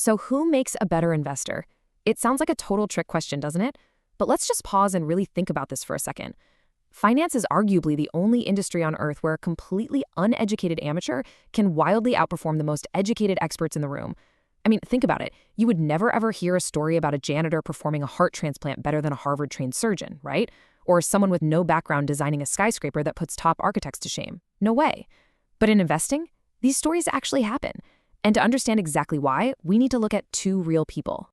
So who makes a better investor? It sounds like a total trick question, doesn't it? But let's just pause and really think about this for a second. Finance is arguably the only industry on earth where a completely uneducated amateur can wildly outperform the most educated experts in the room. I mean, think about it. You would never ever hear a story about a janitor performing a heart transplant better than a Harvard-trained surgeon, right? Or someone with no background designing a skyscraper that puts top architects to shame. No way. But in investing, these stories actually happen. And to understand exactly why, we need to look at two real people.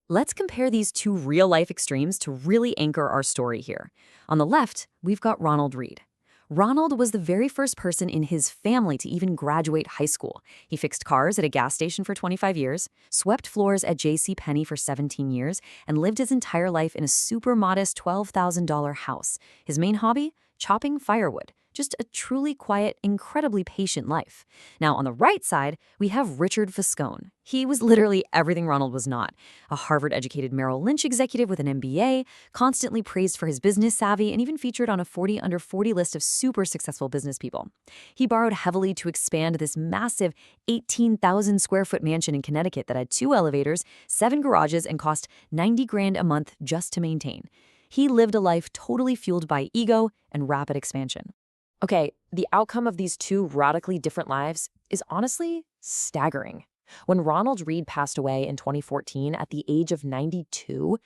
Let's compare these two real-life extremes to really anchor our story here. On the left, we've got Ronald Reed. Ronald was the very first person in his family to even graduate high school. He fixed cars at a gas station for 25 years, swept floors at J.C. Penney for 17 years, and lived his entire life in a super modest $12,000 house. His main hobby? Chopping firewood. Just a truly quiet, incredibly patient life. Now, on the right side, we have Richard Foscone. He was literally everything Ronald was not. A Harvard-educated Merrill Lynch executive with an MBA, constantly praised for his business savvy, and even featured on a 40 under 40 list of super successful business people. He borrowed heavily to expand this massive 18,000 square foot mansion in Connecticut that had 2 elevators, 7 garages, and cost $90 grand a month just to maintain. He lived a life totally fueled by ego and rapid expansion. Okay, the outcome of these two radically different lives is honestly staggering. When Ronald Reed passed away in 2014 at the age of 92,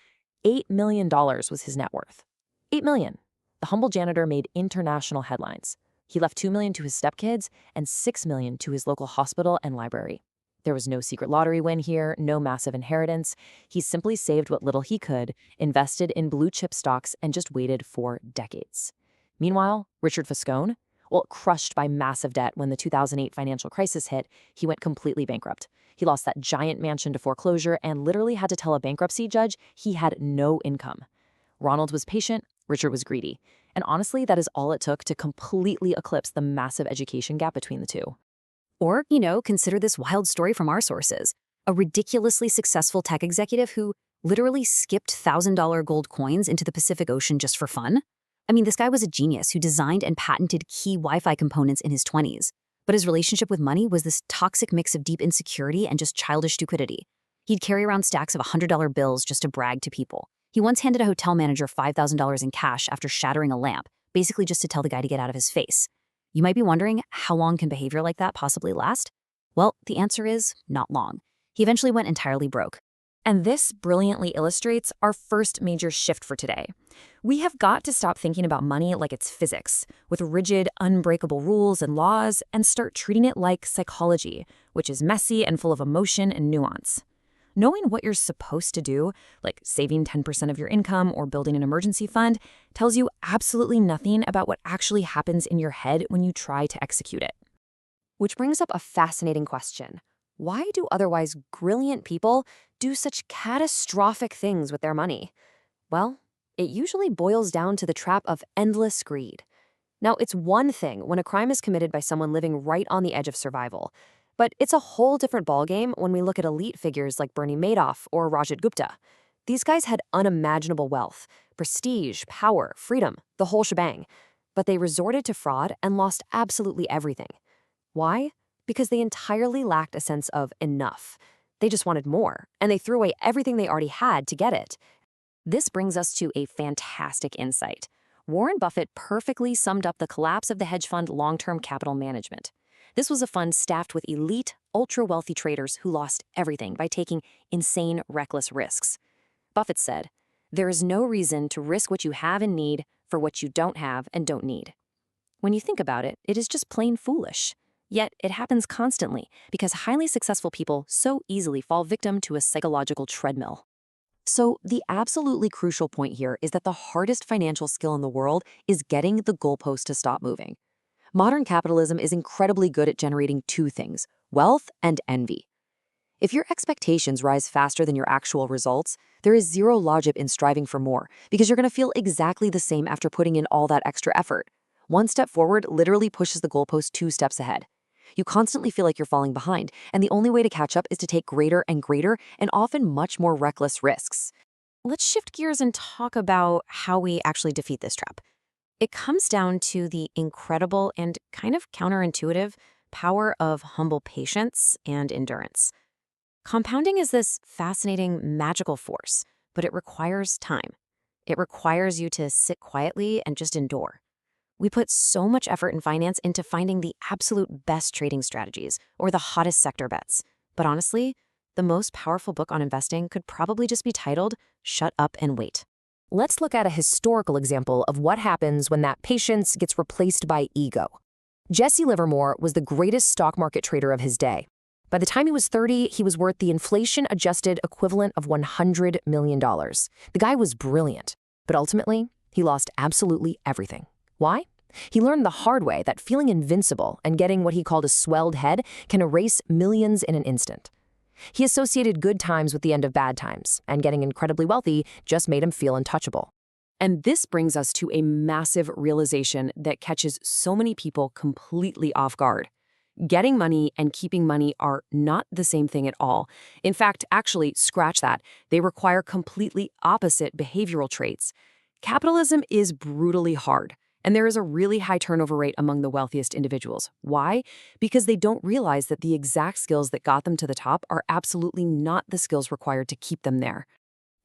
$8 million was his net worth. $8 million. The humble janitor made international headlines. He left $2 million to his stepkids and $6 million to his local hospital and library. There was no secret lottery win here, no massive inheritance. He simply saved what little he could, invested in blue chip stocks, and just waited for decades. Meanwhile, Richard Foscone, well, crushed by massive debt when the 2008 financial crisis hit, he went completely bankrupt. He lost that giant mansion to foreclosure and literally had to tell a bankruptcy judge he had no income. Ronald was patient, Richard was greedy. And honestly, that is all it took to completely eclipse the massive education gap between the two. Or, consider this wild story from our sources. A ridiculously successful tech executive who literally skipped $1,000 gold coins into the Pacific Ocean just for fun. I mean, this guy was a genius who designed and patented key Wi-Fi components in his 20s. But his relationship with money was this toxic mix of deep insecurity and just childish stupidity. He'd carry around stacks of $100 bills just to brag to people. He once handed a hotel manager $5,000 in cash after shattering a lamp, basically just to tell the guy to get out of his face. You might be wondering, how long can behavior like that possibly last? Well, the answer is not long. He eventually went entirely broke. And this brilliantly illustrates our first major shift for today. We have got to stop thinking about money like it's physics, with rigid, unbreakable rules and laws, and start treating it like psychology, which is messy and full of emotion and nuance. Knowing what you're supposed to do, like saving 10% of your income or building an emergency fund, tells you absolutely nothing about what actually happens in your head when you try to execute it. Which brings up a fascinating question. Why do otherwise brilliant people do such catastrophic things with their money? Well, it usually boils down to the trap of endless greed. Now, it's one thing when a crime is committed by someone living right on the edge of survival, but it's a whole different ballgame when we look at elite figures like Bernie Madoff or Rajat Gupta. These guys had unimaginable wealth, prestige, power, freedom, the whole shebang, but they resorted to fraud and lost absolutely everything. Why? Because they entirely lacked a sense of enough. They just wanted more, and they threw away everything they already had to get it. This brings us to a fantastic insight. Warren Buffett perfectly summed up the collapse of the hedge fund long-term capital management. This was a fund staffed with elite, ultra-wealthy traders who lost everything by taking insane, reckless risks. Buffett said, "There is no reason to risk what you have and need for what you don't have and don't need." When you think about it, it is just plain foolish. Yet it happens constantly because highly successful people so easily fall victim to a psychological treadmill. So the absolutely crucial point here is that the hardest financial skill in the world is getting the goalpost to stop moving. Modern capitalism is incredibly good at generating two things: wealth and envy. If your expectations rise faster than your actual results, there is zero logic in striving for more because you're going to feel exactly the same after putting in all that extra effort. One step forward literally pushes the goalpost 2 steps ahead. You constantly feel like you're falling behind, and the only way to catch up is to take greater and greater and often much more reckless risks. Let's shift gears and talk about how we actually defeat this trap. It comes down to the incredible and kind of counterintuitive power of humble patience and endurance. Compounding is this fascinating, magical force, but it requires time. It requires you to sit quietly and just endure. We put so much effort in finance into finding the absolute best trading strategies or the hottest sector bets. But honestly, the most powerful book on investing could probably just be titled, Shut Up and Wait. Let's look at a historical example of what happens when that patience gets replaced by ego. Jesse Livermore was the greatest stock market trader of his day. By the time he was 30, he was worth the inflation-adjusted equivalent of $100 million. The guy was brilliant, but ultimately, he lost absolutely everything. Why? He learned the hard way that feeling invincible and getting what he called a swelled head can erase millions in an instant. He associated good times with the end of bad times, and getting incredibly wealthy just made him feel untouchable. And this brings us to a massive realization that catches so many people completely off guard. Getting money and keeping money are not the same thing at all. In fact, actually, scratch that. They require completely opposite behavioral traits. Capitalism is brutally hard, and there is a really high turnover rate among the wealthiest individuals. Why? Because they don't realize that the exact skills that got them to the top are absolutely not the skills required to keep them there.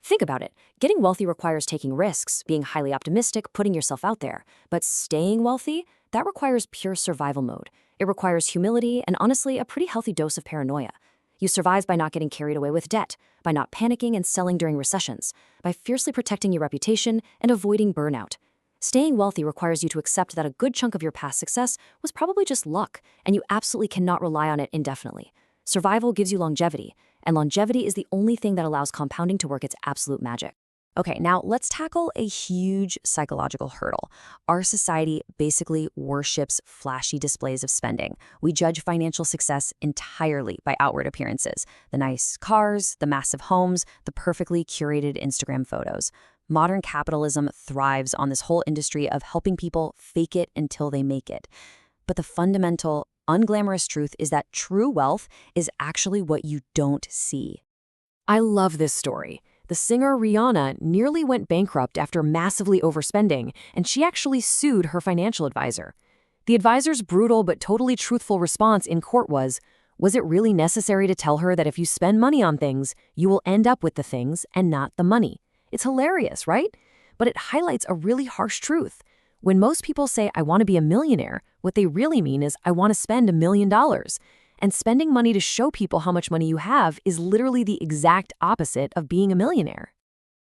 Think about it. Getting wealthy requires taking risks, being highly optimistic, putting yourself out there. But staying wealthy, that requires pure survival mode. It requires humility and honestly a pretty healthy dose of paranoia. You survive by not getting carried away with debt, by not panicking and selling during recessions, by fiercely protecting your reputation and avoiding burnout. Staying wealthy requires you to accept that a good chunk of your past success was probably just luck, and you absolutely cannot rely on it indefinitely. Survival gives you longevity, and longevity is the only thing that allows compounding to work its absolute magic. Okay, now let's tackle a huge psychological hurdle. Our society basically worships flashy displays of spending. We judge financial success entirely by outward appearances: the nice cars, the massive homes, the perfectly curated Instagram photos. Modern capitalism thrives on this whole industry of helping people fake it until they make it. But the fundamental, unglamorous truth is that true wealth is actually what you don't see. I love this story. The singer Rihanna nearly went bankrupt after massively overspending, and she actually sued her financial advisor. The advisor's brutal but totally truthful response in court was it really necessary to tell her that if you spend money on things, you will end up with the things and not the money? It's hilarious, right? But it highlights a really harsh truth. When most people say, I want to be a millionaire, what they really mean is, I want to spend $1 million. And spending money to show people how much money you have is literally the exact opposite of being a millionaire.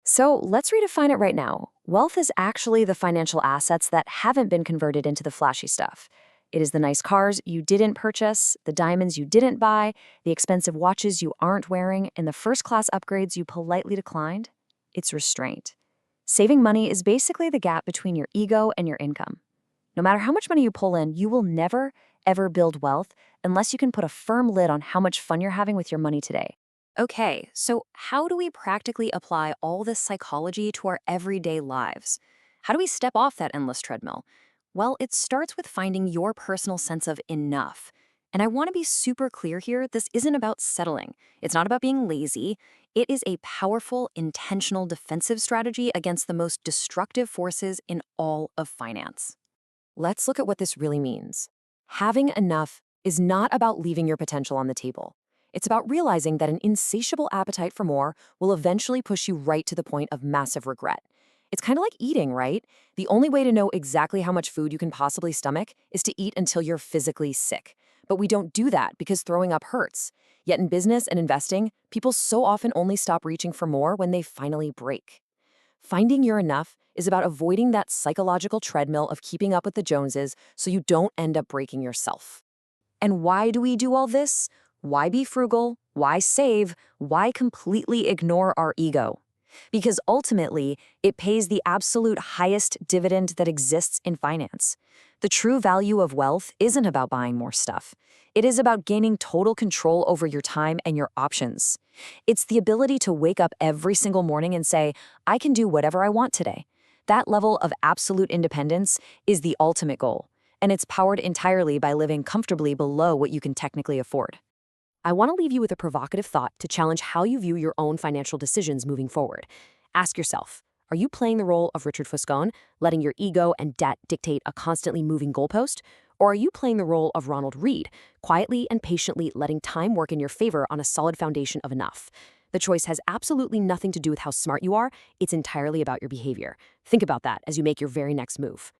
So let's redefine it right now. Wealth is actually the financial assets that haven't been converted into the flashy stuff. It is the nice cars you didn't purchase, the diamonds you didn't buy, the expensive watches you aren't wearing, and the first-class upgrades you politely declined. It's restraint. Saving money is basically the gap between your ego and your income. No matter how much money you pull in, you will never, ever build wealth unless you can put a firm lid on how much fun you're having with your money today. Okay, so how do we practically apply all this psychology to our everyday lives? How do we step off that endless treadmill? Well, it starts with finding your personal sense of enough. And I want to be super clear here, this isn't about settling. It's not about being lazy. It is a powerful, intentional defensive strategy against the most destructive forces in all of finance. Let's look at what this really means. Having enough is not about leaving your potential on the table. It's about realizing that an insatiable appetite for more will eventually push you right to the point of massive regret. It's kind of like eating, right? The only way to know exactly how much food you can possibly stomach is to eat until you're physically sick. But we don't do that because throwing up hurts. Yet in business and investing, people so often only stop reaching for more when they finally break. Finding your enough is about avoiding that psychological treadmill of keeping up with the Joneses so you don't end up breaking yourself. And why do we do all this? Why be frugal? Why save? Why completely ignore our ego? Because ultimately, it pays the absolute highest dividend that exists in finance. The true value of wealth isn't about buying more stuff. It is about gaining total control over your time and your options. It's the ability to wake up every single morning and say, I can do whatever I want today. That level of absolute independence is the ultimate goal, and it's powered entirely by living comfortably below what you can technically afford. I want to leave you with a provocative thought to challenge how you view your own financial decisions moving forward. Ask yourself, are you playing the role of Richard Foscone, letting your ego and debt dictate a constantly moving goalpost? Or are you playing the role of Ronald Reed, quietly and patiently letting time work in your favor on a solid foundation of enough? The choice has absolutely nothing to do with how smart you are. It's entirely about your behavior. Think about that as you make your very next move.